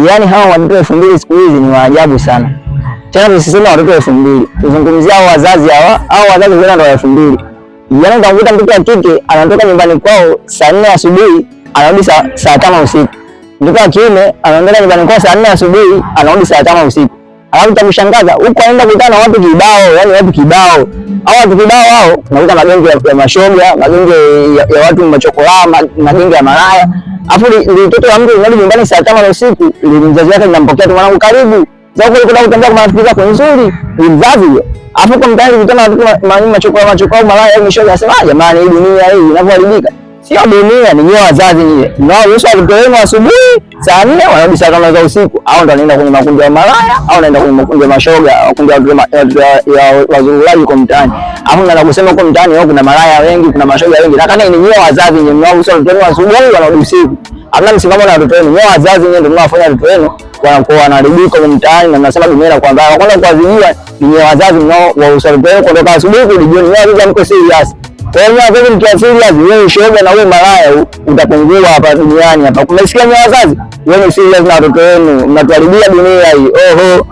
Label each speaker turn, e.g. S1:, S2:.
S1: Yaani hawa watoto 2000 siku hizi ni waajabu sana. Tena msiseme watoto 2000. Tuzungumzia hao wazazi hawa. Hao wazazi wao ndio 2000. Yaani utakuta mtoto wa kike anatoka nyumbani kwao saa 4 asubuhi, anarudi saa 5 usiku. Mtoto wa kiume anaondoka nyumbani kwao saa 4 asubuhi, anarudi saa 5 usiku. Alafu takushangaza huko anaenda kukutana na watu kibao, yani watu kibao. Hao watu kibao hao, unakuta magenge ya mashoga, magenge ya watu machokola, magenge ya malaya. Alafu mtoto wa mtu anarudi nyumbani saa 5 usiku, mzazi wake anampokea tu, mwanangu karibu. Zao kule kutembea kwa marafiki zako nzuri, ni mzazi huyo. Alafu kwa mtaani kutana na watu machokola malaya, au mishoga, anasema jamani, hii dunia hii inavyoharibika. Sio dunia, ni nyewe wazazi nyie. Nao ruhusu watoto wenu asubuhi saa 4 wanarudi saa 5 za usiku. Hao ndio wanaenda kwenye makundi ya malaya, au wanaenda kwenye makundi ya mashoga, makundi ya wazungulaji kwa mtaani. Alafu na kusema kwa mtaani wao kuna malaya wengi, kuna mashoga wengi. Lakini ni nyewe wazazi nyie mnaoruhusu watoto wenu asubuhi wanarudi usiku. Hamna msimamo na watoto wenu. Nyewe wazazi nyie ndio mnawafanya watoto wenu wanakuwa wanaharibika kwa mtaani, na mnasema dunia kwa mbaya. Kwanza kuadhibiwa ni nyewe wazazi mnaowaruhusu watoto wenu kutoka asubuhi hadi jioni. Nyewe wazazi mko serious. Kwa hiyo wewe mkiwa serious, wewe shoga na wewe malaya utapungua hapa duniani hapa. Kumesikia nyewe wazazi? Wewe serious na watoto wenu, mnatuharibia dunia hii. Oho.